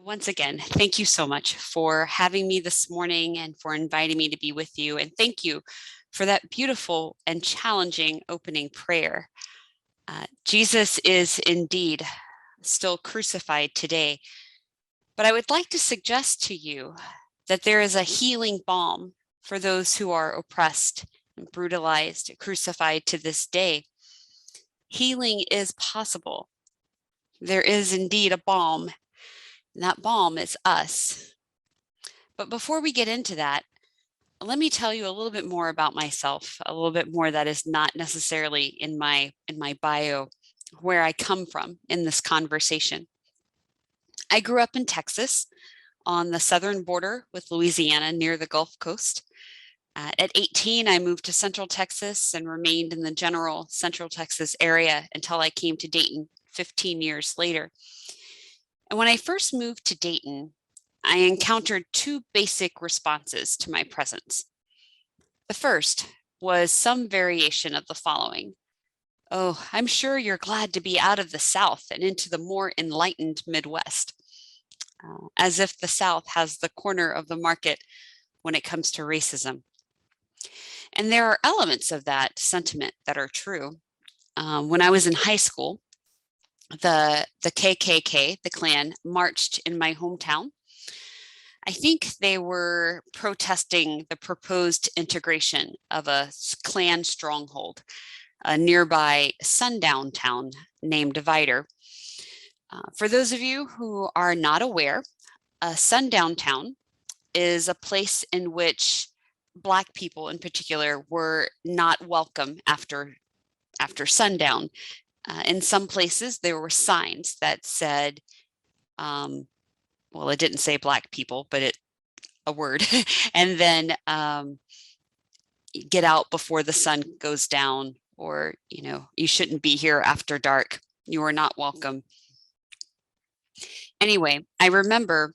Once again, thank you so much for having me this morning and for inviting me to be with you. And thank you for that beautiful and challenging opening prayer. Jesus is indeed still crucified today, but I would like to suggest to you that there is a healing balm for those who are oppressed and brutalized, crucified to this day. Healing is possible. There is indeed a balm, and that balm is us. But before we get into that, let me tell you a little bit more about myself, a little bit more that is not necessarily in my bio, where I come from in this conversation. I grew up in Texas on the southern border with Louisiana near the Gulf Coast. At 18, I moved to Central Texas and remained in the general Central Texas area until I came to Dayton 15 years later. And when I first moved to Dayton, I encountered two basic responses to my presence. The first was some variation of the following. "Oh, I'm sure you're glad to be out of the South and into the more enlightened Midwest," as if the South has the corner of the market when it comes to racism. And there are elements of that sentiment that are true. When I was in high school, the KKK, the Klan, marched in my hometown. I think they were protesting the proposed integration of a Klan stronghold, a nearby sundown town named Divider. For those of you who are not aware, a sundown town is a place in which Black people in particular were not welcome after sundown. In some places, there were signs that said, well, it didn't say Black people, but a word, and then get out before the sun goes down, or, you shouldn't be here after dark. You are not welcome. Anyway, I remember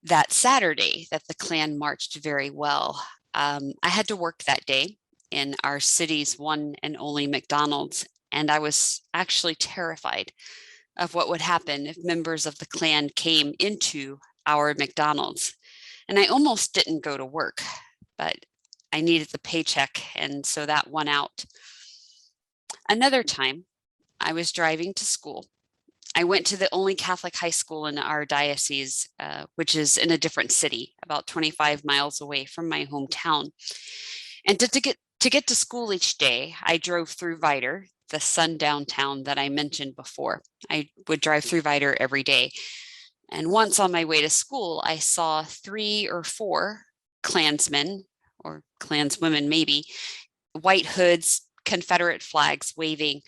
that Saturday that the Klan marched very well. I had to work that day in our city's one and only McDonald's, and I was actually terrified of what would happen if members of the Klan came into our McDonald's. And I almost didn't go to work, but I needed the paycheck, and so that won out. Another time, I was driving to school. I went to the only Catholic high school in our diocese, which is in a different city, about 25 miles away from my hometown. And to get to school each day, I drove through Vider, the sundown town that I mentioned before. I would drive through Vider every day. And once on my way to school, I saw 3 or 4 Klansmen, or Klanswomen maybe, white hoods, Confederate flags waving.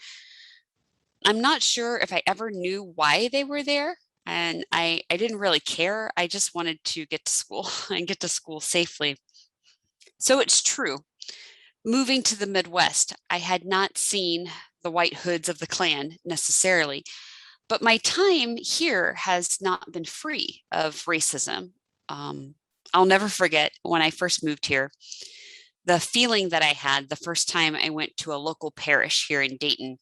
I'm not sure if I ever knew why they were there, and I didn't really care. I just wanted to get to school and get to school safely. So it's true. Moving to the Midwest, I had not seen the white hoods of the Klan necessarily, but my time here has not been free of racism. I'll never forget when I first moved here, the feeling that I had the first time I went to a local parish here in Dayton.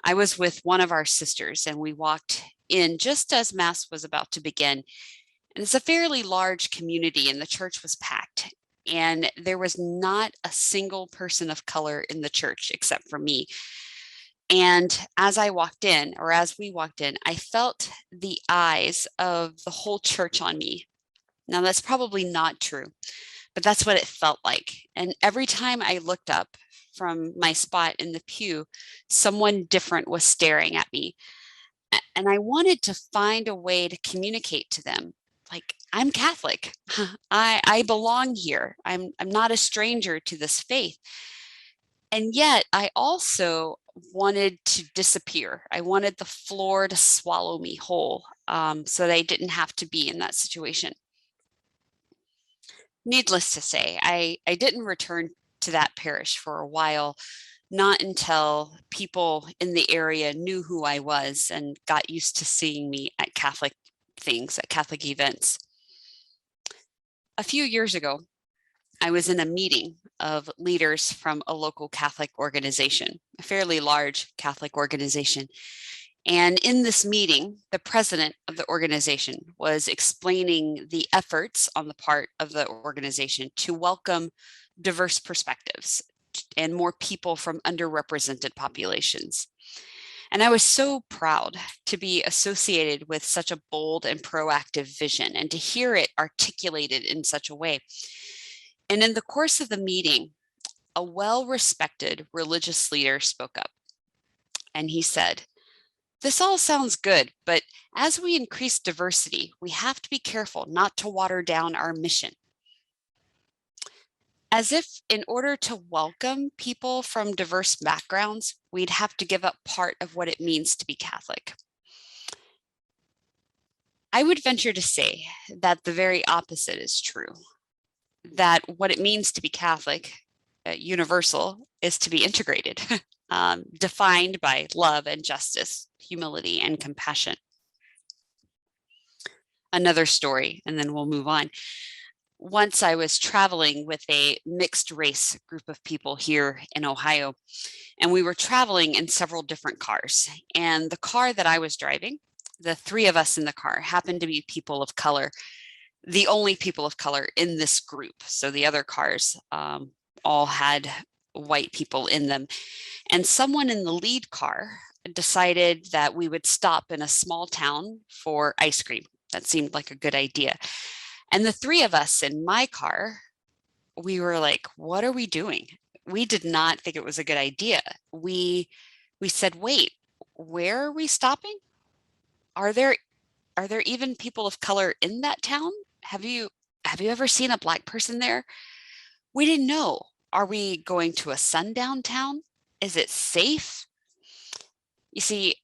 I was with one of our sisters, and we walked in just as Mass was about to begin. And it's a fairly large community, and the church was packed. And there was not a single person of color in the church except for me. And as we walked in, I felt the eyes of the whole church on me. Now, that's probably not true, but that's what it felt like. And every time I looked up from my spot in the pew, someone different was staring at me. And I wanted to find a way to communicate to them, like, I'm Catholic. I belong here. I'm not a stranger to this faith. And yet I also wanted to disappear. I wanted the floor to swallow me whole, so that I didn't have to be in that situation. Needless to say, I didn't return to that parish for a while, not until people in the area knew who I was and got used to seeing me at Catholic things, at Catholic events. A few years ago, I was in a meeting of leaders from a local Catholic organization, a fairly large Catholic organization. And in this meeting, the president of the organization was explaining the efforts on the part of the organization to welcome diverse perspectives and more people from underrepresented populations. And I was so proud to be associated with such a bold and proactive vision and to hear it articulated in such a way. And in the course of the meeting, a well-respected religious leader spoke up, and he said, "This all sounds good, but as we increase diversity, we have to be careful not to water down our mission." As if in order to welcome people from diverse backgrounds, we'd have to give up part of what it means to be Catholic. I would venture to say that the very opposite is true, that what it means to be Catholic, universal, is to be integrated, defined by love and justice, humility and compassion. Another story, and then we'll move on. Once I was traveling with a mixed race group of people here in Ohio, and we were traveling in several different cars. And the car that I was driving, the three of us in the car happened to be people of color, the only people of color in this group. So the other cars all had white people in them. And someone in the lead car decided that we would stop in a small town for ice cream. That seemed like a good idea. And the three of us in my car, we were like, what are we doing? We did not think it was a good idea. We said, wait, where are we stopping? Are there even people of color in that town? Have you ever seen a Black person there? We didn't know. Are we going to a sundown town? Is it safe? You see,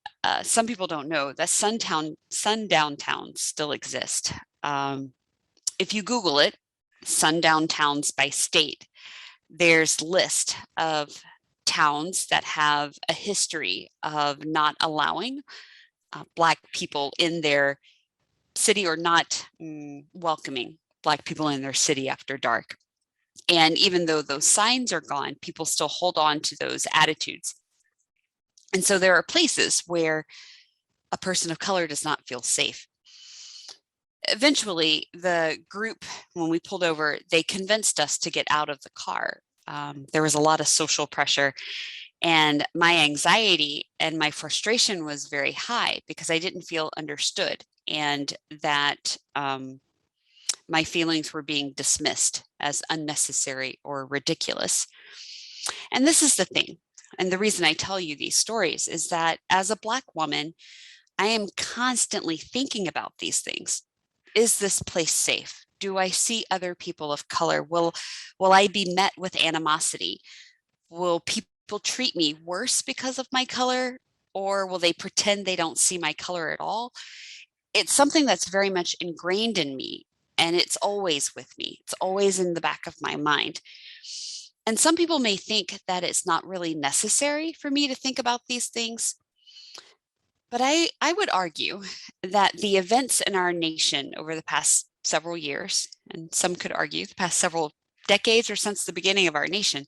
some people don't know that sundown towns still exist. If you Google it, sundown towns by state, there's list of towns that have a history of not allowing Black people in their city, or not welcoming Black people in their city after dark. And even though those signs are gone, people still hold on to those attitudes. And so there are places where a person of color does not feel safe. Eventually, the group, when we pulled over, they convinced us to get out of the car. There was a lot of social pressure, and my anxiety and my frustration was very high because I didn't feel understood, and that my feelings were being dismissed as unnecessary or ridiculous. And this is the thing, and the reason I tell you these stories is that as a Black woman, I am constantly thinking about these things. Is this place safe? Do I see other people of color? Will I be met with animosity? Will people treat me worse because of my color? Or will they pretend they don't see my color at all? It's something that's very much ingrained in me, and it's always with me. It's always in the back of my mind. And some people may think that it's not really necessary for me to think about these things. But I would argue that the events in our nation over the past several years, and some could argue the past several decades or since the beginning of our nation,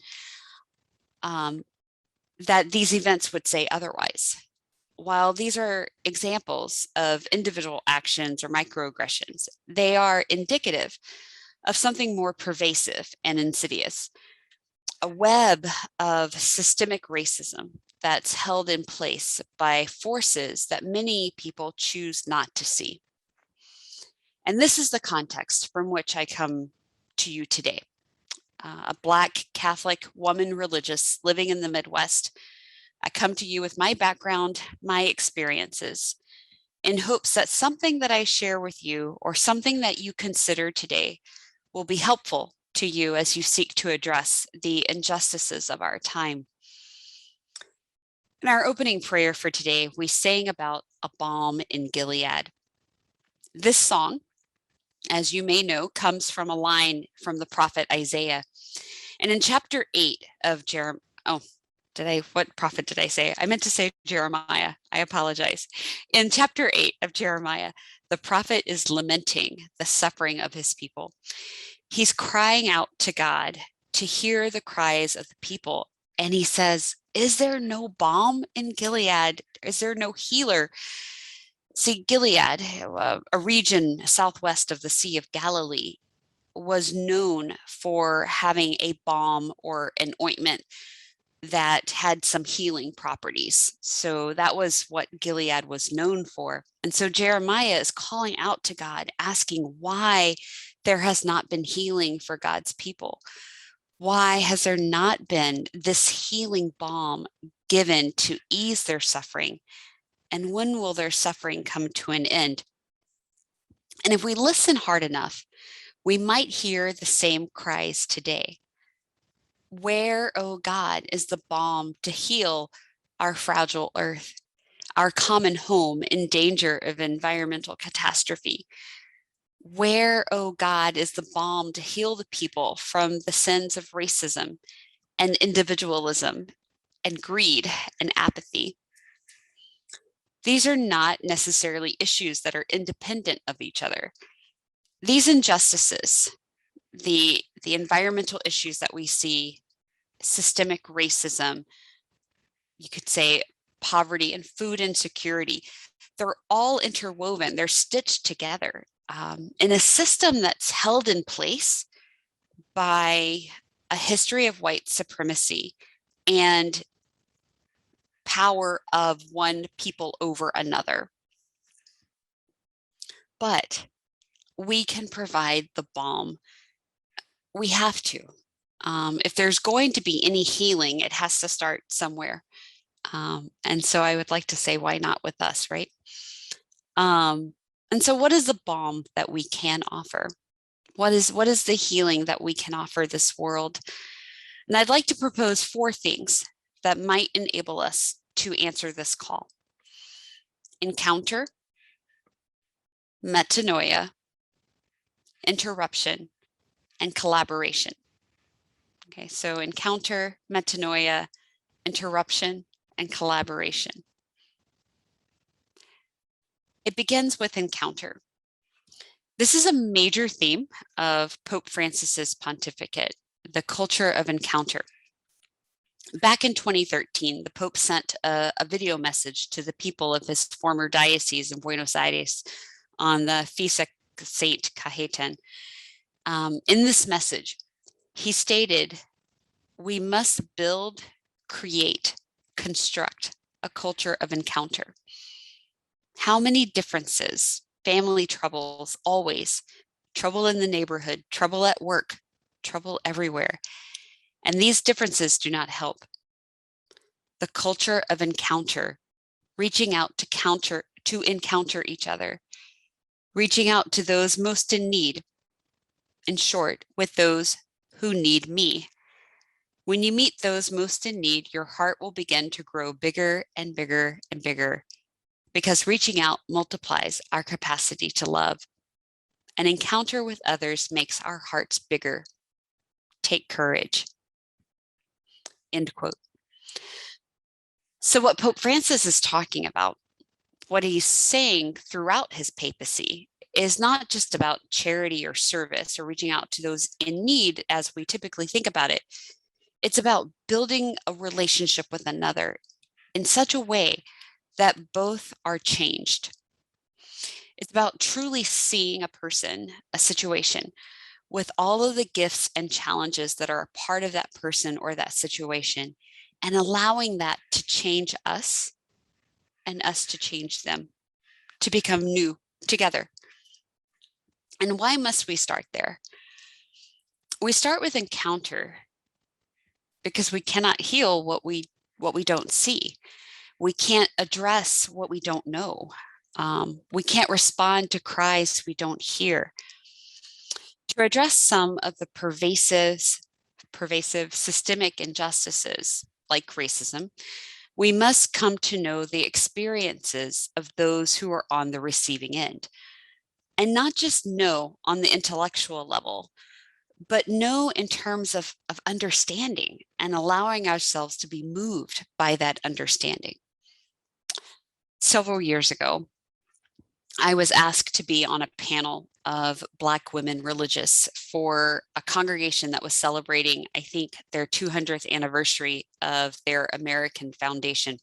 that these events would say otherwise. While these are examples of individual actions or microaggressions, they are indicative of something more pervasive and insidious, a web of systemic racism that's held in place by forces that many people choose not to see. And this is the context from which I come to you today. A Black Catholic woman religious living in the Midwest. I come to you with my background, my experiences, in hopes that something that I share with you or something that you consider today will be helpful to you as you seek to address the injustices of our time. In our opening prayer for today, we sang about a balm in Gilead. This song, as you may know, comes from a line from the prophet Isaiah. And in chapter 8 of Jeremiah, what prophet did I say? I meant to say Jeremiah. I apologize. In chapter 8 of Jeremiah, the prophet is lamenting the suffering of his people. He's crying out to God to hear the cries of the people. And he says, Is there no balm in Gilead? Is there no healer? See, Gilead, a region southwest of the Sea of Galilee, was known for having a balm or an ointment that had some healing properties. So that was what Gilead was known for. And so Jeremiah is calling out to God, asking why there has not been healing for God's people. Why has there not been this healing balm given to ease their suffering? And when will their suffering come to an end? And if we listen hard enough, we might hear the same cries today. Where, oh God, is the balm to heal our fragile earth, our common home in danger of environmental catastrophe? Where, oh God, is the balm to heal the people from the sins of racism and individualism and greed and apathy? These are not necessarily issues that are independent of each other. These injustices, the environmental issues that we see, systemic racism, you could say poverty and food insecurity, they're all interwoven, they're stitched together in a system that's held in place by a history of white supremacy and power of one people over another. But we can provide the balm. We have to. If there's going to be any healing, it has to start somewhere. And so I would like to say, why not with us, right? And so what is the balm that we can offer? What is the healing that we can offer this world? And I'd like to propose 4 things that might enable us to answer this call. Encounter, metanoia, interruption, and collaboration. Okay, so encounter, metanoia, interruption, and collaboration. It begins with encounter. This is a major theme of Pope Francis's pontificate, the culture of encounter. Back in 2013, the Pope sent a video message to the people of his former diocese in Buenos Aires on the Feast of Saint Cajetan. In this message, he stated, we must build, create, construct a culture of encounter. How many differences, family troubles, always, trouble in the neighborhood, trouble at work, trouble everywhere. And these differences do not help. The culture of encounter, reaching out to encounter each other, reaching out to those most in need, in short, with those who need me. When you meet those most in need, your heart will begin to grow bigger and bigger and bigger, because reaching out multiplies our capacity to love. An encounter with others makes our hearts bigger. Take courage. End quote. So what Pope Francis is talking about, what he's saying throughout his papacy, is not just about charity or service or reaching out to those in need as we typically think about it. It's about building a relationship with another in such a way that both are changed. It's about truly seeing a person, a situation, with all of the gifts and challenges that are a part of that person or that situation, and allowing that to change us and us to change them, to become new together. And why must we start there? We start with encounter because we cannot heal what we don't see. We can't address what we don't know. We can't respond to cries we don't hear. To address some of the pervasive systemic injustices like racism, we must come to know the experiences of those who are on the receiving end. And not just know on the intellectual level, but know in terms of understanding and allowing ourselves to be moved by that understanding. Several years ago, I was asked to be on a panel of Black women religious for a congregation that was celebrating, I think, their 200th anniversary of their American foundation.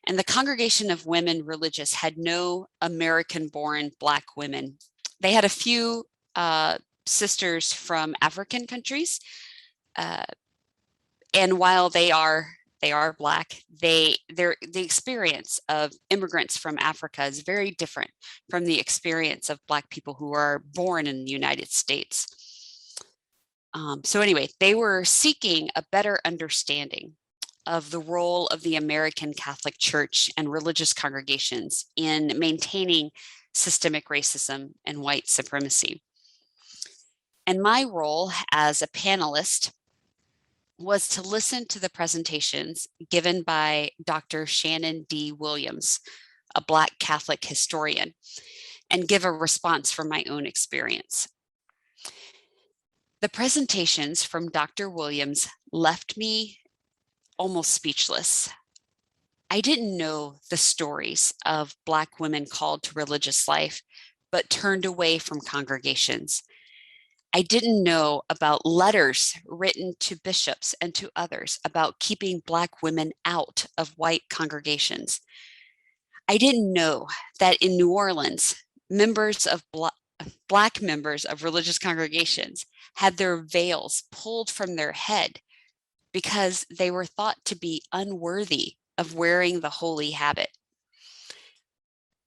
And the congregation of women religious had no American-born Black women. They had a few sisters from African countries, and while they are Black, the experience of immigrants from Africa is very different from the experience of Black people who are born in the United States. So anyway, they were seeking a better understanding of the role of the American Catholic Church and religious congregations in maintaining systemic racism and white supremacy. And my role as a panelist was to listen to the presentations given by Dr. Shannon D. Williams, a Black Catholic historian, and give a response from my own experience. The presentations from Dr. Williams left me almost speechless. I didn't know the stories of Black women called to religious life, but turned away from congregations. I didn't know about letters written to bishops and to others about keeping Black women out of white congregations. I didn't know that in New Orleans, members of Black members of religious congregations had their veils pulled from their head because they were thought to be unworthy of wearing the holy habit.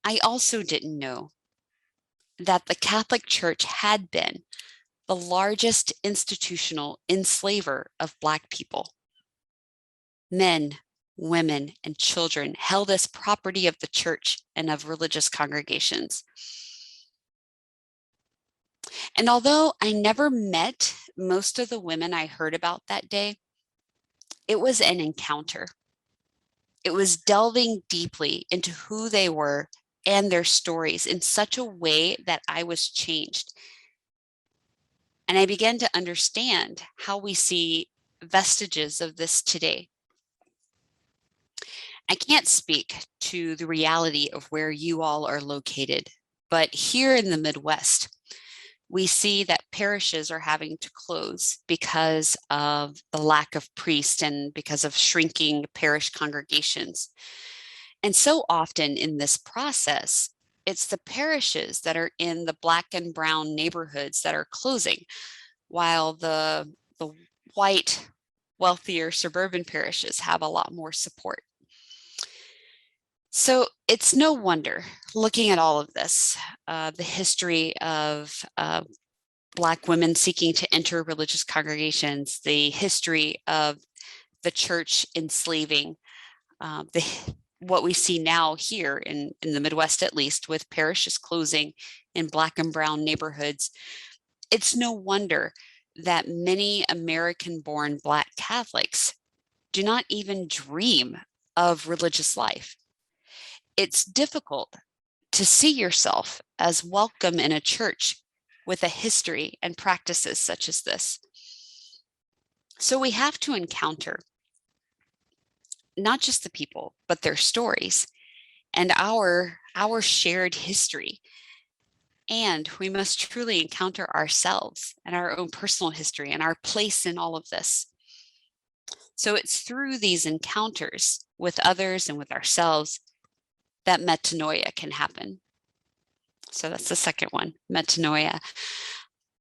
I also didn't know that the Catholic Church had been the largest institutional enslaver of Black people. Men, women, and children held as property of the church and of religious congregations. And although I never met most of the women I heard about that day, it was an encounter. It was delving deeply into who they were and their stories in such a way that I was changed. And I began to understand how we see vestiges of this today. I can't speak to the reality of where you all are located, but here in the Midwest, we see that parishes are having to close because of the lack of priests and because of shrinking parish congregations. And so often in this process, it's the parishes that are in the Black and brown neighborhoods that are closing, while the white, wealthier suburban parishes have a lot more support. So it's no wonder, looking at all of this, the history of Black women seeking to enter religious congregations, the history of the church enslaving, what we see now here in the Midwest, at least, with parishes closing in Black and brown neighborhoods. It's no wonder that many American-born Black Catholics do not even dream of religious life. It's difficult to see yourself as welcome in a church with a history and practices such as this. So we have to encounter not just the people, but their stories and our shared history. And we must truly encounter ourselves and our own personal history and our place in all of this. So it's through these encounters with others and with ourselves that metanoia can happen. So that's the second one, metanoia.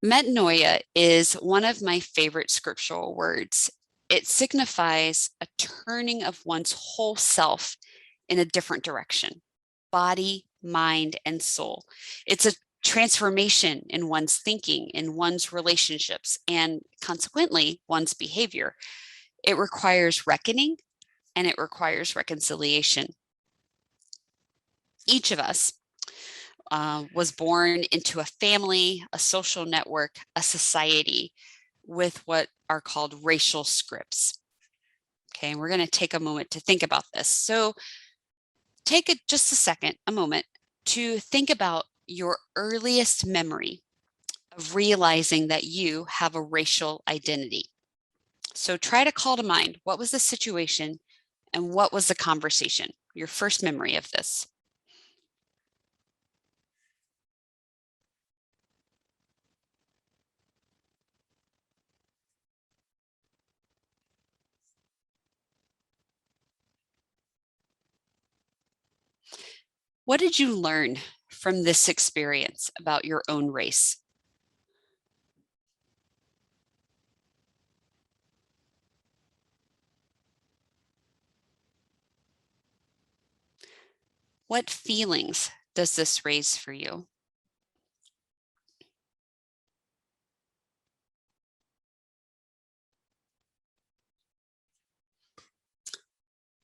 Metanoia is one of my favorite scriptural words. It signifies a turning of one's whole self in a different direction, body, mind, and soul. It's a transformation in one's thinking, in one's relationships, and consequently, one's behavior. It requires reckoning and it requires reconciliation. Each of us was born into a family, a social network, a society with what are called racial scripts. Okay, and we're going to take a moment to think about this. So take just a second, a moment, to think about your earliest memory of realizing that you have a racial identity. So try to call to mind, what was the situation and what was the conversation, your first memory of this? What did you learn from this experience about your own race? What feelings does this raise for you?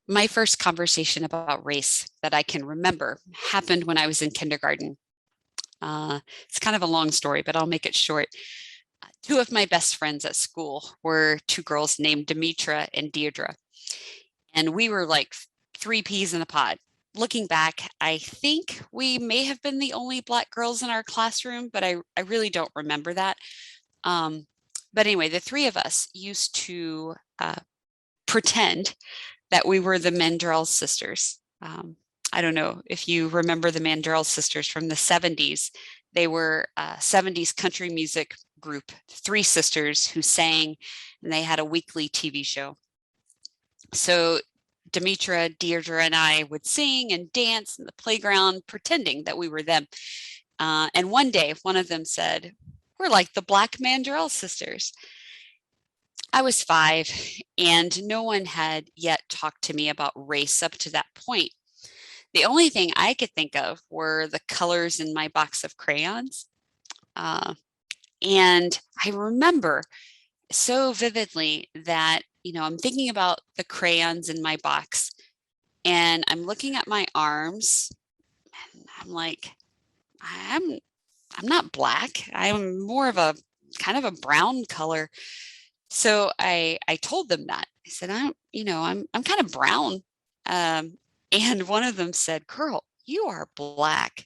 My first conversation about race that I can remember happened when I was in kindergarten. It's kind of a long story, but I'll make it short. Two of my best friends at school were two girls named Demetra and Deirdre. And we were like three peas in a pod. Looking back, I think we may have been the only Black girls in our classroom, but I really don't remember that. Um, but anyway, the three of us used to pretend that we were the Mandrell sisters. I don't know if you remember the Mandrell sisters from the 70s. They were a 70s country music group, three sisters who sang, and they had a weekly TV show. So Demetra, Deirdre, and I would sing and dance in the playground, pretending that we were them. And one day, one of them said, "We're like the Black Mandrell sisters." I was 5, and no one had yet talked to me about race up to that point. The only thing I could think of were the colors in my box of crayons. Uh, and I remember so vividly that, I'm thinking about the crayons in my box, and I'm looking at my arms, and I'm like, I'm I'm not black. I'm more of a kind of a brown color. So I told them that. I said, I'm kind of brown. And one of them said, "Girl, you are black."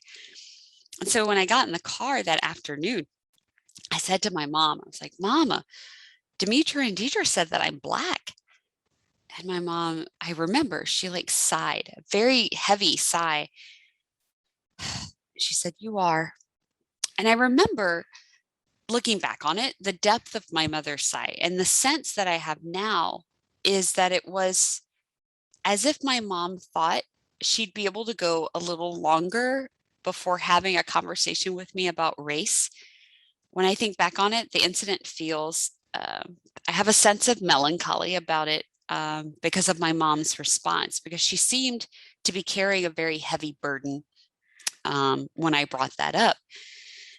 And so when I got in the car that afternoon, I said to my mom, I was like, "Mama, Demetra and Deidre said that I'm black." And my mom, I remember, she like sighed, a very heavy sigh. She said, "You are." And I remember looking back on it, the depth of my mother's sigh and the sense that I have now is that it was as if my mom thought she'd be able to go a little longer before having a conversation with me about race. When I think back on it, the incident feels, I have a sense of melancholy about it because of my mom's response, because she seemed to be carrying a very heavy burden when I brought that up.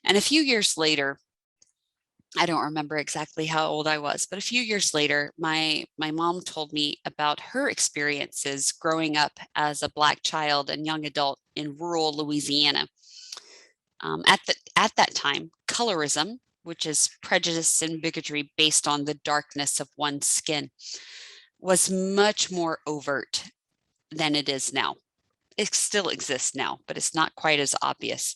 And a few years later, I don't remember exactly how old I was, but a few years later, my mom told me about her experiences growing up as a Black child and young adult in rural Louisiana. At that time, colorism, which is prejudice and bigotry based on the darkness of one's skin, was much more overt than it is now. It still exists now, but it's not quite as obvious.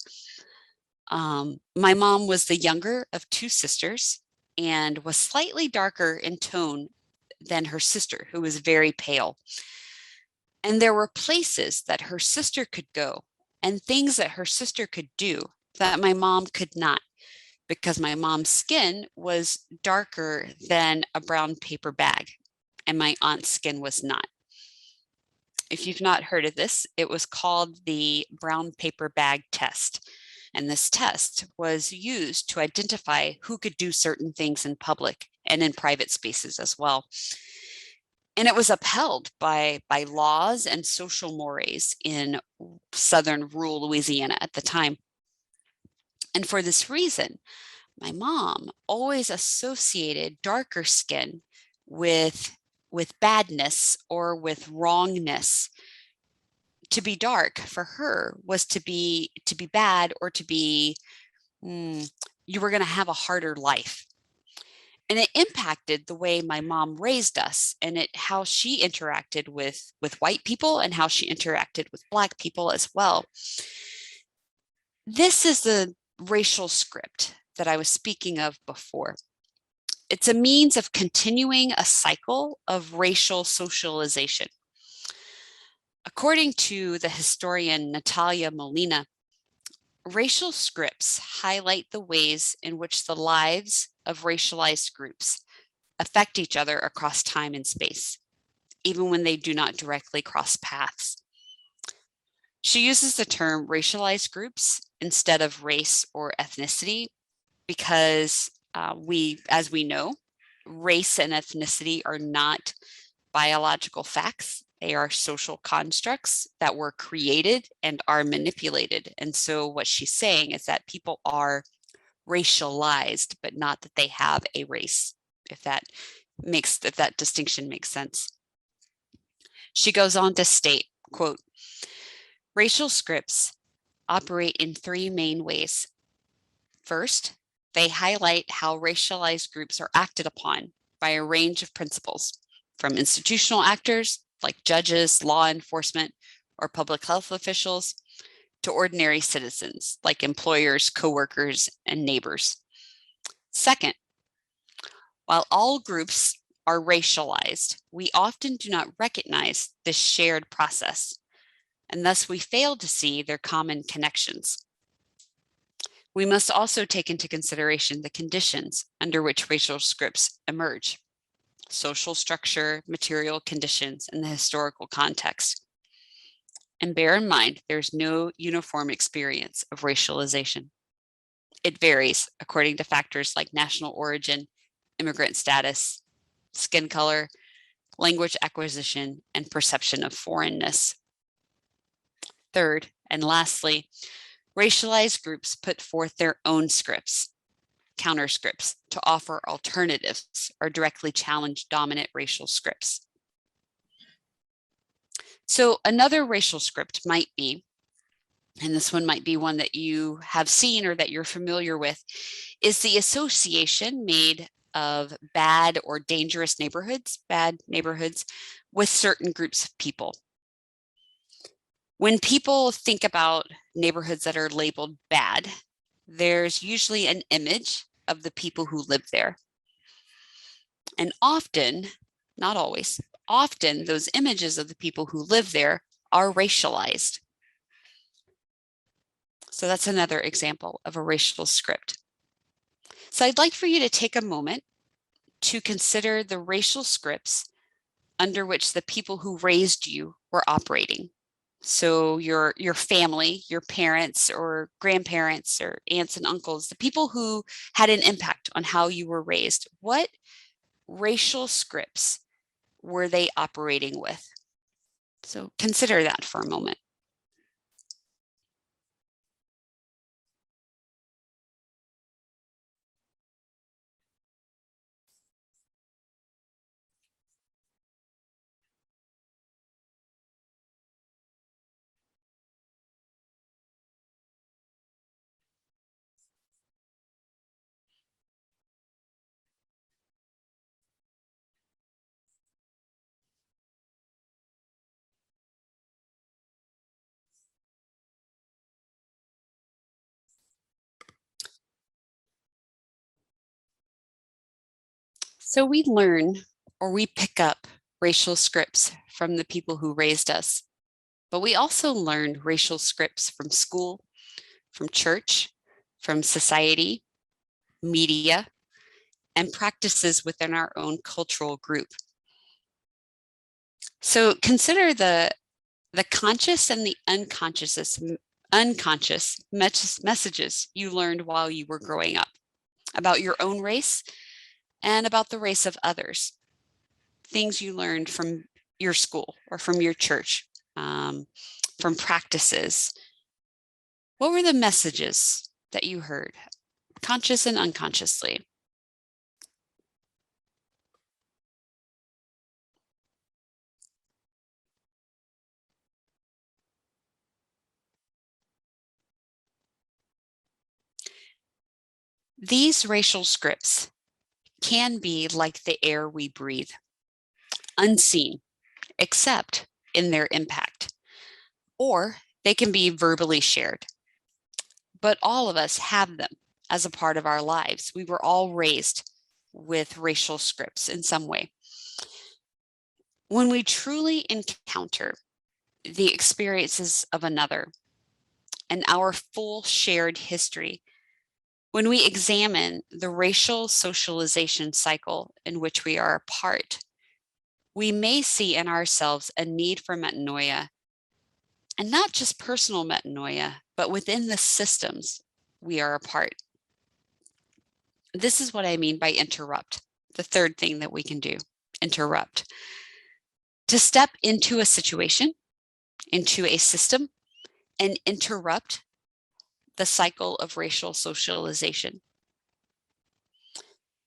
My mom was the younger of two sisters and was slightly darker in tone than her sister, who was very pale. And there were places that her sister could go and things that her sister could do that my mom could not, because my mom's skin was darker than a brown paper bag and my aunt's skin was not. If you've not heard of this, it was called the brown paper bag test. And this test was used to identify who could do certain things in public and in private spaces as well. And it was upheld by laws and social mores in southern rural Louisiana at the time. And for this reason, my mom always associated darker skin with badness or with wrongness. To be dark for her was to be bad, or to be you were going to have a harder life. And it impacted the way my mom raised us, and how she interacted with white people and how she interacted with Black people as well. This is the racial script that I was speaking of before. It's a means of continuing a cycle of racial socialization. According to the historian Natalia Molina, racial scripts highlight the ways in which the lives of racialized groups affect each other across time and space, even when they do not directly cross paths. She uses the term racialized groups instead of race or ethnicity because as we know, race and ethnicity are not biological facts. They are social constructs that were created and are manipulated. And so what she's saying is that people are racialized, but not that they have a race, if that distinction makes sense. She goes on to state, quote, racial scripts operate in three main ways. First, they highlight how racialized groups are acted upon by a range of principles, from institutional actors like judges, law enforcement, or public health officials, to ordinary citizens like employers, coworkers, and neighbors. Second, while all groups are racialized, we often do not recognize this shared process, and thus we fail to see their common connections. We must also take into consideration the conditions under which racial scripts emerge: social structure, material conditions, and the historical context. And bear in mind, there's no uniform experience of racialization. It varies according to factors like national origin, immigrant status, skin color, language acquisition, and perception of foreignness. Third, and lastly, racialized groups put forth their own scripts, counterscripts, to offer alternatives or directly challenge dominant racial scripts. So another racial script might be, and this one might be one that you have seen or that you're familiar with, is the association made of bad or dangerous neighborhoods, with certain groups of people. When people think about neighborhoods that are labeled bad, there's usually an image of the people who live there. And often, not always, often those images of the people who live there are racialized. So that's another example of a racial script. So I'd like for you to take a moment to consider the racial scripts under which the people who raised you were operating. So your family, your parents or grandparents or aunts and uncles, the people who had an impact on how you were raised, what racial scripts were they operating with? So consider that for a moment. So we learn or we pick up racial scripts from the people who raised us, but we also learn racial scripts from school, from church, from society, media, and practices within our own cultural group. So consider the conscious and the unconscious messages you learned while you were growing up about your own race and about the race of others. Things you learned from your school or from your church, from practices. What were the messages that you heard, conscious and unconsciously? These racial scripts can be like the air we breathe, unseen, except in their impact, or they can be verbally shared. But all of us have them as a part of our lives. We were all raised with racial scripts in some way. When we truly encounter the experiences of another and our full shared history, when we examine the racial socialization cycle in which we are a part, we may see in ourselves a need for metanoia and not just personal metanoia, but within the systems we are a part. This is what I mean by interrupt. The third thing that we can do, interrupt. To step into a situation, into a system, and interrupt the cycle of racial socialization.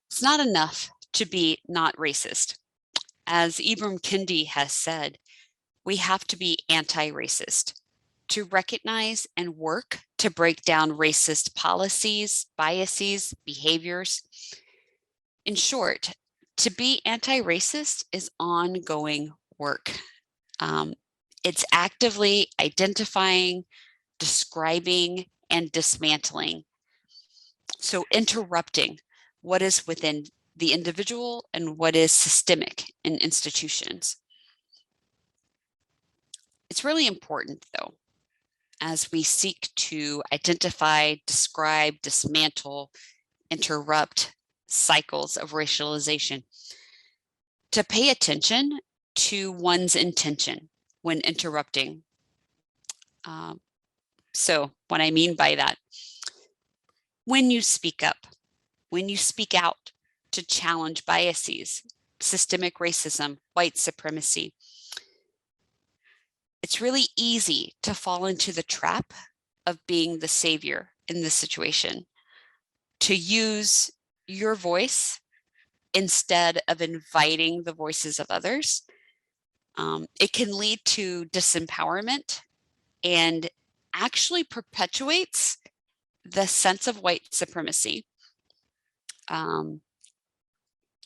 It's not enough to be not racist. As Ibram Kendi has said, we have to be anti-racist, to recognize and work to break down racist policies, biases, behaviors. In short, to be anti-racist is ongoing work. It's actively identifying, describing, and dismantling. So interrupting what is within the individual and what is systemic in institutions. It's really important, though, as we seek to identify, describe, dismantle, interrupt cycles of racialization, to pay attention to one's intention when interrupting. So what I mean by that, when you speak up, when you speak out to challenge biases, systemic racism, white supremacy, it's really easy to fall into the trap of being the savior in this situation, to use your voice instead of inviting the voices of others. It can lead to disempowerment and actually perpetuates the sense of white supremacy.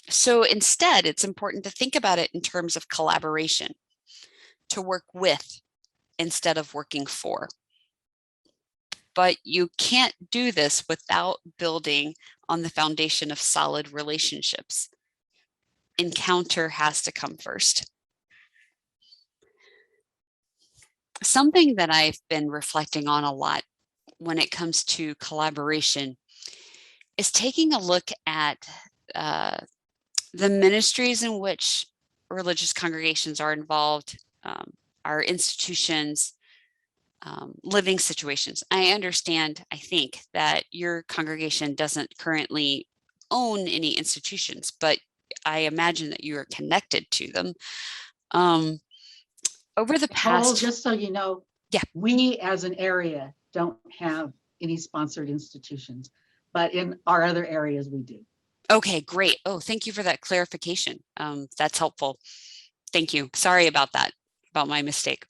So instead, it's important to think about it in terms of collaboration, to work with instead of working for. But you can't do this without building on the foundation of solid relationships. Encounter has to come first. Something that I've been reflecting on a lot when it comes to collaboration is taking a look at the ministries in which religious congregations are involved, our institutions, living situations. I understand, I think, that your congregation doesn't currently own any institutions, but I imagine that you are connected to them. Over the past, just so you know, yeah, we as an area don't have any sponsored institutions, but in our other areas we do. Okay, great. Oh, thank you for that clarification. That's helpful. Thank you. Sorry about that, about my mistake.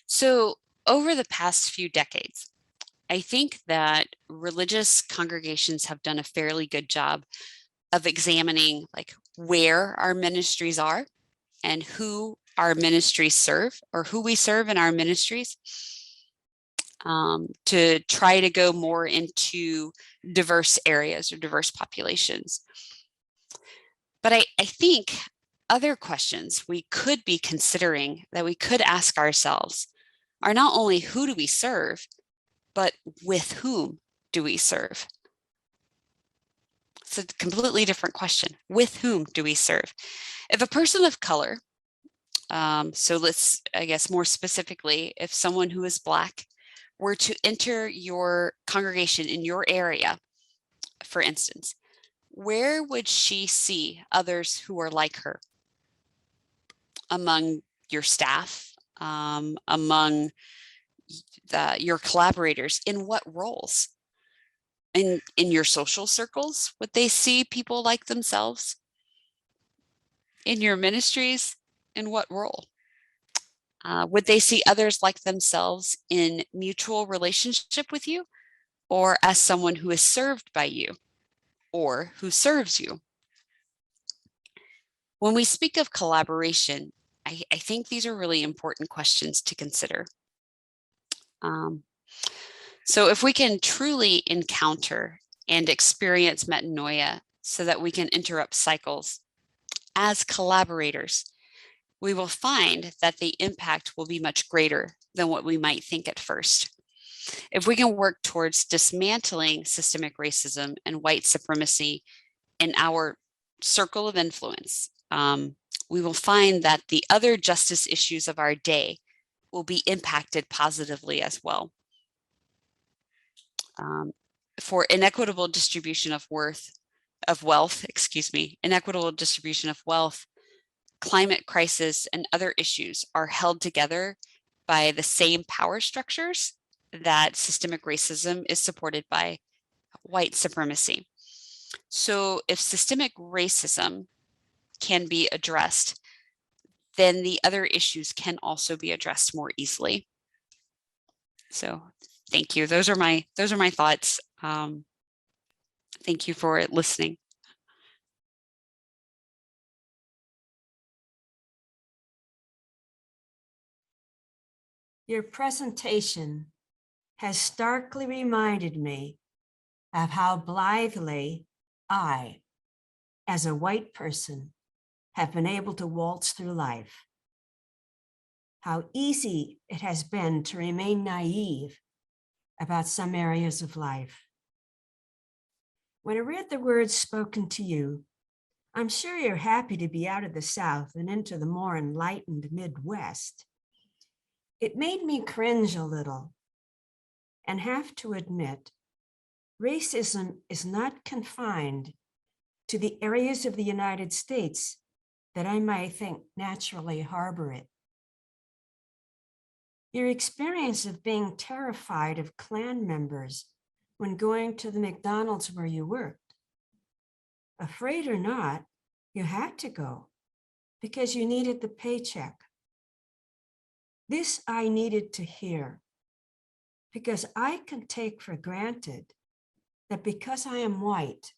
So over the past few decades, I think that religious congregations have done a fairly good job of examining like where our ministries are and who our ministries serve, or who we serve in our ministries, to try to go more into diverse areas or diverse populations. But I think other questions we could be considering, that we could ask ourselves, are not only who do we serve, but with whom do we serve? It's a completely different question. With whom do we serve? If a person of color, so let's, I guess more specifically, if someone who is Black were to enter your congregation in your area, for instance, where would she see others who are like her? Among your staff, among your collaborators, in what roles? In your social circles, would they see people like themselves? In your ministries, in what role? Would they see others like themselves in mutual relationship with you, or as someone who is served by you or who serves you? When we speak of collaboration, I think these are really important questions to consider. So if we can truly encounter and experience metanoia so that we can interrupt cycles as collaborators, we will find that the impact will be much greater than what we might think at first. If we can work towards dismantling systemic racism and white supremacy in our circle of influence, we will find that the other justice issues of our day will be impacted positively as well. For inequitable distribution of wealth, inequitable distribution of wealth, climate crisis, and other issues are held together by the same power structures that systemic racism is supported by white supremacy. So if systemic racism can be addressed, then the other issues can also be addressed more easily. So thank you. Those are my thoughts. Thank you for listening. Your presentation has starkly reminded me of how blithely I, as a white person, have been able to waltz through life. How easy it has been to remain naive about some areas of life. When I read the words spoken to you, I'm sure you're happy to be out of the South and into the more enlightened Midwest. It made me cringe a little and have to admit, racism is not confined to the areas of the United States that I might think naturally harbor it. Your experience of being terrified of Klan members when going to the McDonald's where you worked. Afraid or not, you had to go because you needed the paycheck. This I needed to hear because I can take for granted that because I am white,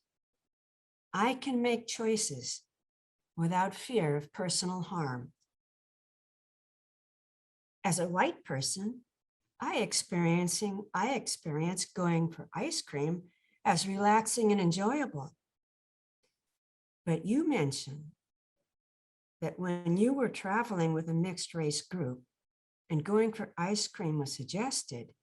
I can make choices without fear of personal harm. As a white person, I experience going for ice cream as relaxing and enjoyable. But you mentioned that when you were traveling with a mixed race group and going for ice cream was suggested,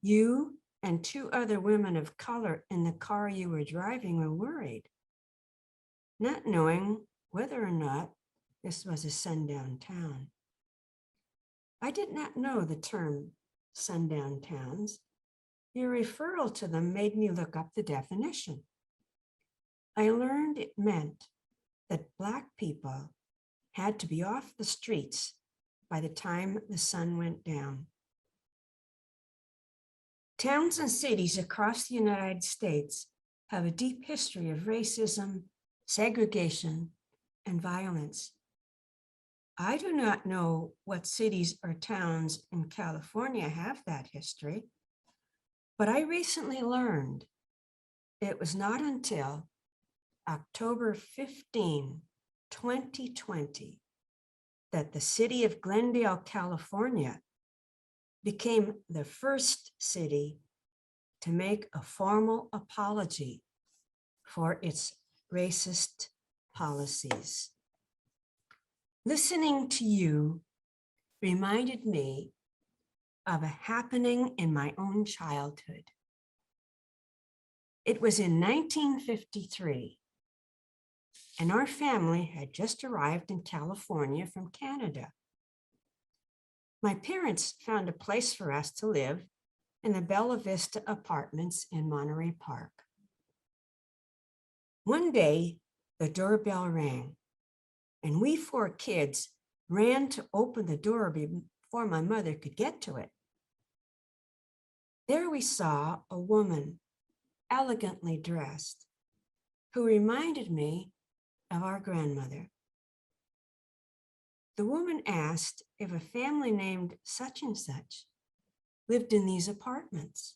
you and 2 other women of color in the car you were driving were worried, not knowing whether or not this was a sundown town. I did not know the term sundown towns. Your referral to them made me look up the definition. I learned it meant that Black people had to be off the streets by the time the sun went down. Towns and cities across the United States have a deep history of racism, segregation, and violence. I do not know what cities or towns in California have that history, but I recently learned it was not until October 15, 2020, that the city of Glendale, California, became the first city to make a formal apology for its racist policies. Listening to you reminded me of a happening in my own childhood. It was in 1953, and our family had just arrived in California from Canada. My parents found a place for us to live in the Bella Vista Apartments in Monterey Park. One day, the doorbell rang, and we 4 kids ran to open the door before my mother could get to it. There we saw a woman, elegantly dressed, who reminded me of our grandmother. The woman asked if a family named such and such lived in these apartments.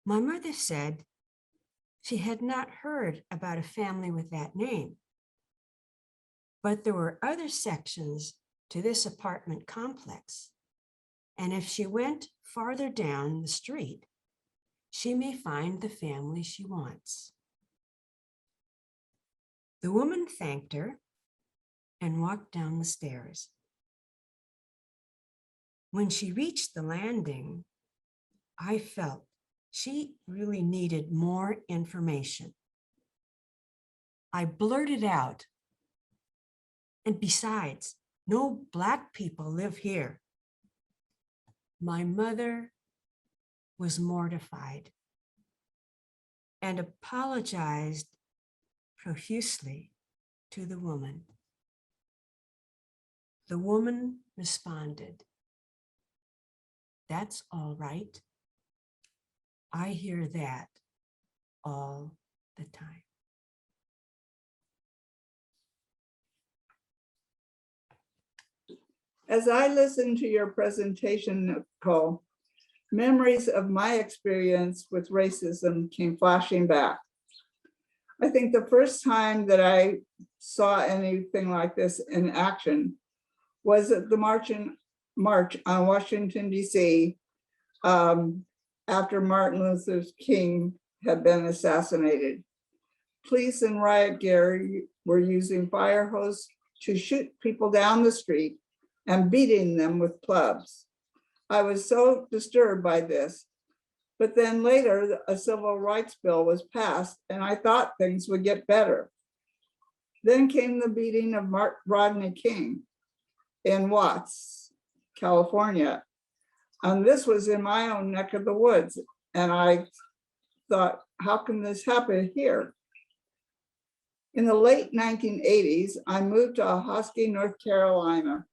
My mother said she had not heard about a family with that name, but there were other sections to this apartment complex, and if she went farther down the street, she may find the family she wants. The woman thanked her and walked down the stairs. When she reached the landing, I felt she really needed more information. I blurted out, And besides, no Black people live here. My mother was mortified and apologized profusely to the woman. The woman responded, "That's all right. I hear that all the time." As I listened to your presentation, Nicole, memories of my experience with racism came flashing back. I think the first time that I saw anything like this in action was at the march on Washington, D.C. After Martin Luther King had been assassinated. Police in riot gear were using fire hose to shoot people down the street and beating them with clubs. I was so disturbed by this. But then later, a civil rights bill was passed, and I thought things would get better. Then came the beating of Rodney King in Watts, California. And this was in my own neck of the woods. And I thought, how can this happen here? In the late 1980s, I moved to Ahoskie, North Carolina.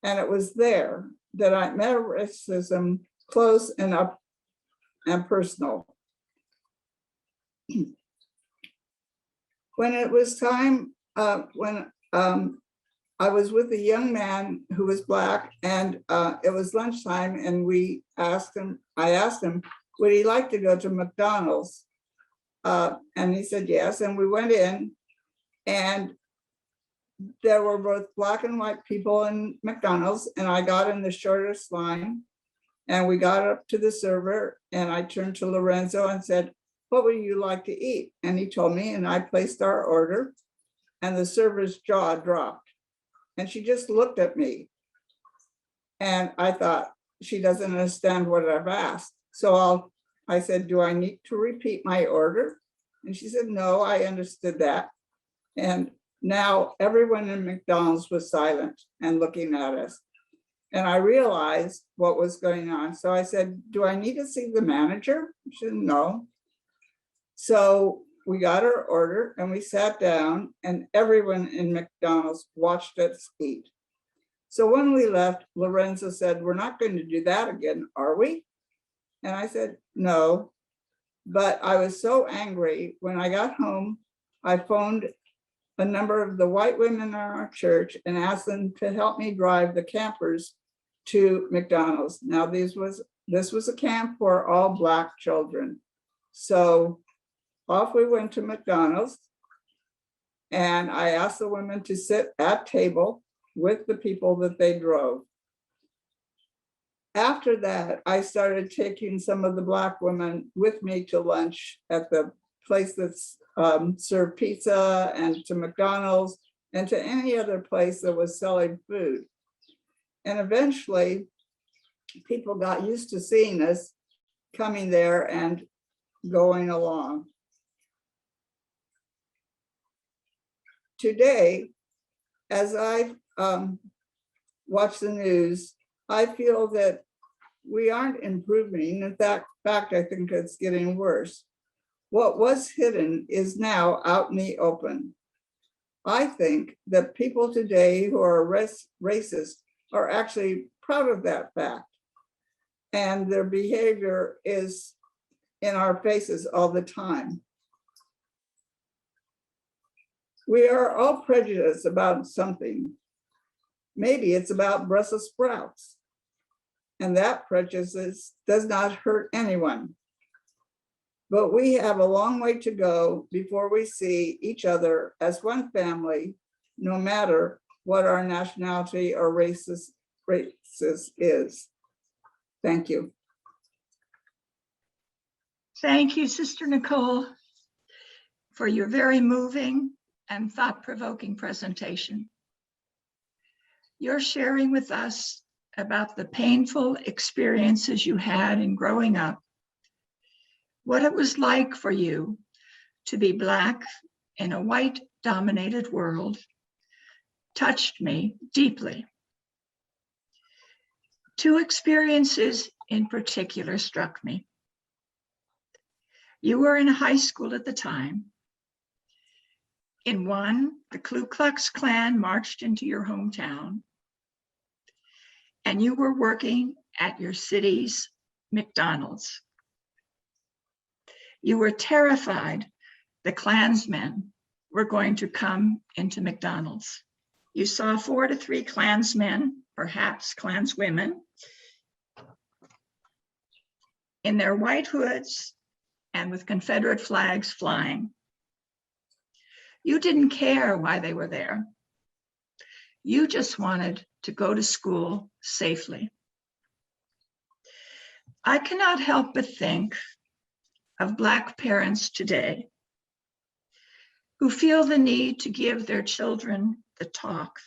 And it was there that I met racism close and up and personal. When it was time, when I was with a young man who was Black, and it was lunchtime, and I asked him, would he like to go to McDonald's? And he said yes, and we went in, and there were both Black and white people in McDonald's, and I got in the shortest line, and we got up to the server, and I turned to Lorenzo and said, what would you like to eat? And he told me, and I placed our order, and the server's jaw dropped. And she just looked at me. And I thought, she doesn't understand what I've asked. So I said, do I need to repeat my order? And she said, no, I understood that. And now everyone in McDonald's was silent and looking at us. And I realized what was going on. So I said, do I need to see the manager? She said, no. So we got our order and we sat down, and everyone in McDonald's watched us eat. So when we left, Lorenzo said, we're not going to do that again, are we? And I said, no. But I was so angry. When I got home, I phoned a number of the white women in our church and asked them to help me drive the campers to McDonald's. Now this was a camp for all Black children. So off we went to McDonald's, and I asked the women to sit at table with the people that they drove. After that, I started taking some of the Black women with me to lunch at the place that's served pizza, and to McDonald's, and to any other place that was selling food. And eventually, people got used to seeing us coming there and going along. Today, as I watch the news, I feel that we aren't improving. In fact, I think it's getting worse. What was hidden is now out in the open. I think that people today who are racist are actually proud of that fact. And their behavior is in our faces all the time. We are all prejudiced about something. Maybe it's about Brussels sprouts. And that prejudice does not hurt anyone. But we have a long way to go before we see each other as one family, no matter what our nationality or races is. Thank you. Thank you, Sister Nicole, for your very moving and thought-provoking presentation. You're sharing with us about the painful experiences you had in growing up, what it was like for you to be Black in a white-dominated world, touched me deeply. Two experiences in particular struck me. You were in high school at the time. In one, the Ku Klux Klan marched into your hometown, and you were working at your city's McDonald's. You were terrified the Klansmen were going to come into McDonald's. You saw 4 to 3 Klansmen, perhaps Klanswomen, in their white hoods and with Confederate flags flying. You didn't care why they were there. You just wanted to go to school safely. I cannot help but think of Black parents today who feel the need to give their children the talk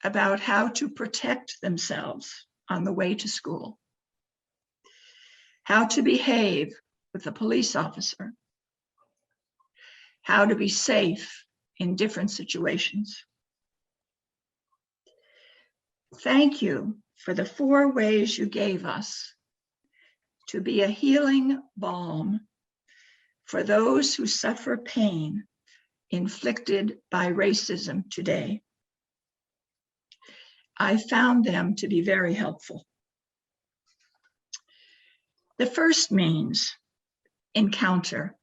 about how to protect themselves on the way to school, how to behave with a police officer, how to be safe in different situations. Thank you for the 4 ways you gave us to be a healing balm for those who suffer pain inflicted by racism today. I found them to be very helpful. The first means encounter.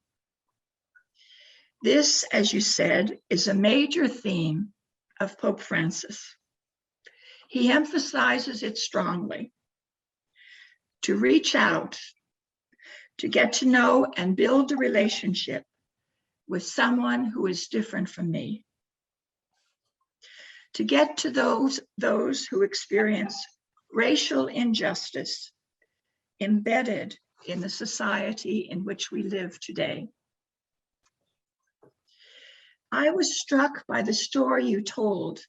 This, as you said, is a major theme of Pope Francis. He emphasizes it strongly. To reach out, to get to know and build a relationship with someone who is different from me. To get to those who experience racial injustice embedded in the society in which we live today. I was struck by the story you told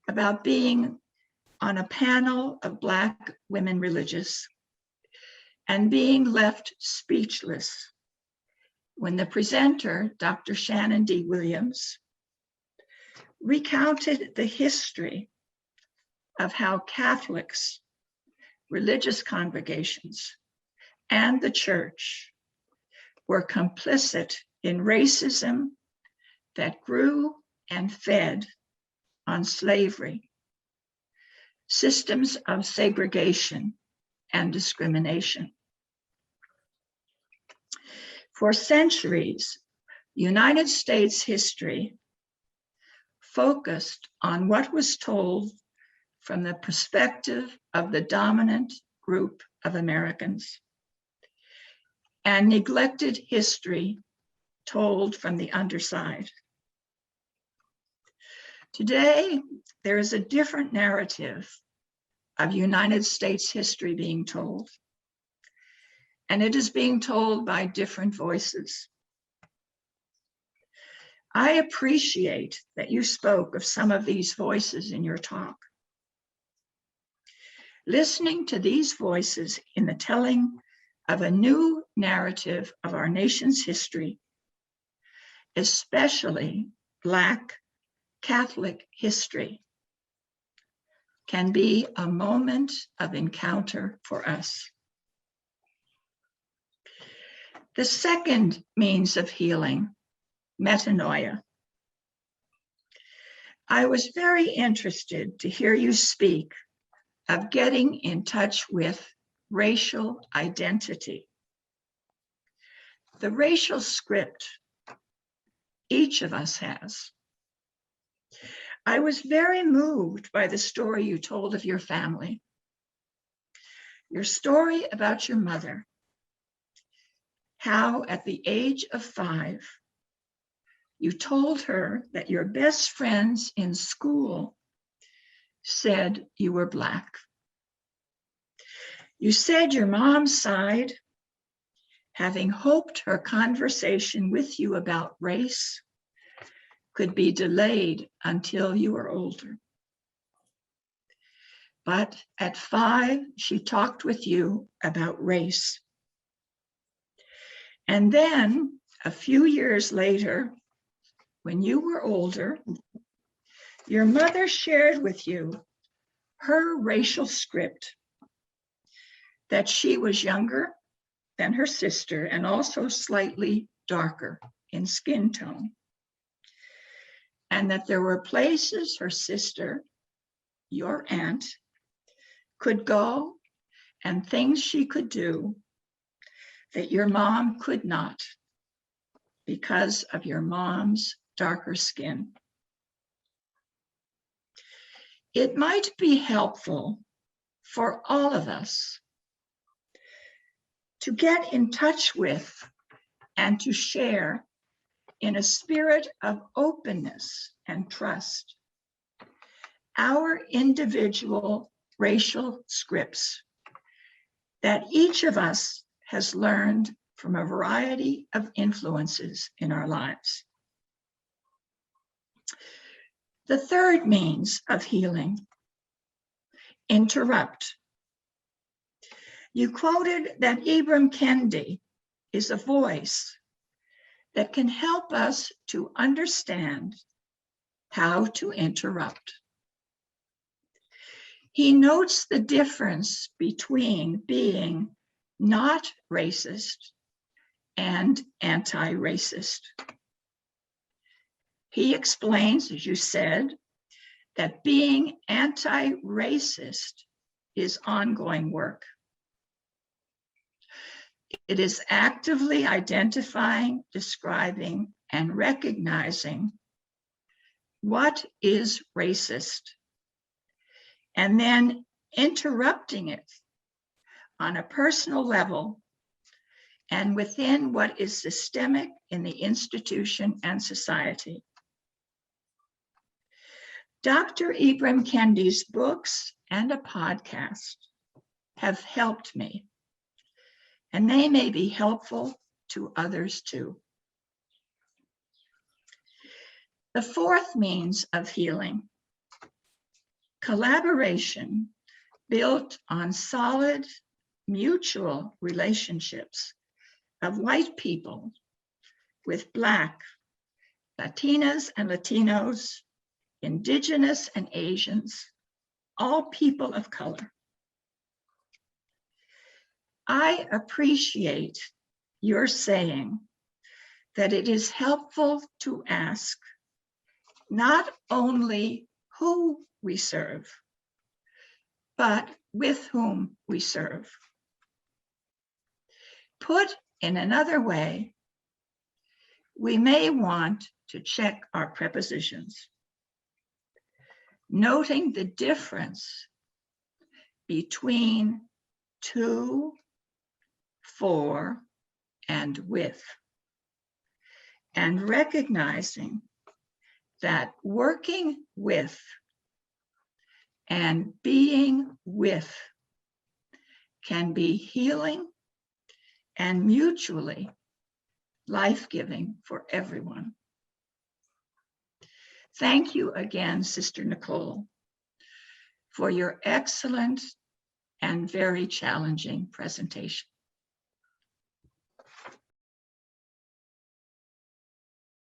about being on a panel of Black women religious and being left speechless when the presenter, Dr. Shannon D. Williams, recounted the history of how Catholics, religious congregations, and the church were complicit in racism that grew and fed on slavery, systems of segregation and discrimination. For centuries, United States history focused on what was told from the perspective of the dominant group of Americans and neglected history told from the underside. Today, there is a different narrative of United States history being told, and it is being told by different voices. I appreciate that you spoke of some of these voices in your talk. Listening to these voices in the telling of a new narrative of our nation's history, especially Black Catholic history, can be a moment of encounter for us. The second means of healing, metanoia. I was very interested to hear you speak of getting in touch with racial identity. The racial script each of us has. I was very moved by the story you told of your family. Your story about your mother, how at the age of 5, you told her that your best friends in school said you were Black. You said your mom sighed, having hoped her conversation with you about race could be delayed until you were older. But at 5, she talked with you about race. And then a few years later, when you were older, Your mother shared with you her racial script, that she was younger than her sister and also slightly darker in skin tone, and that there were places her sister, your aunt, could go and things she could do that your mom could not because of your mom's darker skin. It might be helpful for all of us to get in touch with and to share in a spirit of openness and trust our individual racial scripts that each of us has learned from a variety of influences in our lives. The third means of healing, interrupt. You quoted that Ibram Kendi is a voice that can help us to understand how to interrupt. He notes the difference between being not racist and anti-racist. He explains, as you said, that being anti-racist is ongoing work. It is actively identifying, describing, and recognizing what is racist, and then interrupting it on a personal level and within what is systemic in the institution and society. Dr. Ibram Kendi's books and a podcast have helped me, and they may be helpful to others too. The fourth means of healing, collaboration built on solid mutual relationships of white people with Black, Latinas and Latinos, Indigenous and Asians, all people of color. I appreciate your saying that it is helpful to ask not only who we serve, but with whom we serve. Put in another way, we may want to check our prepositions, noting the difference between to, for, and with, and recognizing that working with and being with can be healing and mutually life-giving for everyone. Thank you again, Sister Nicole, for your excellent and very challenging presentation.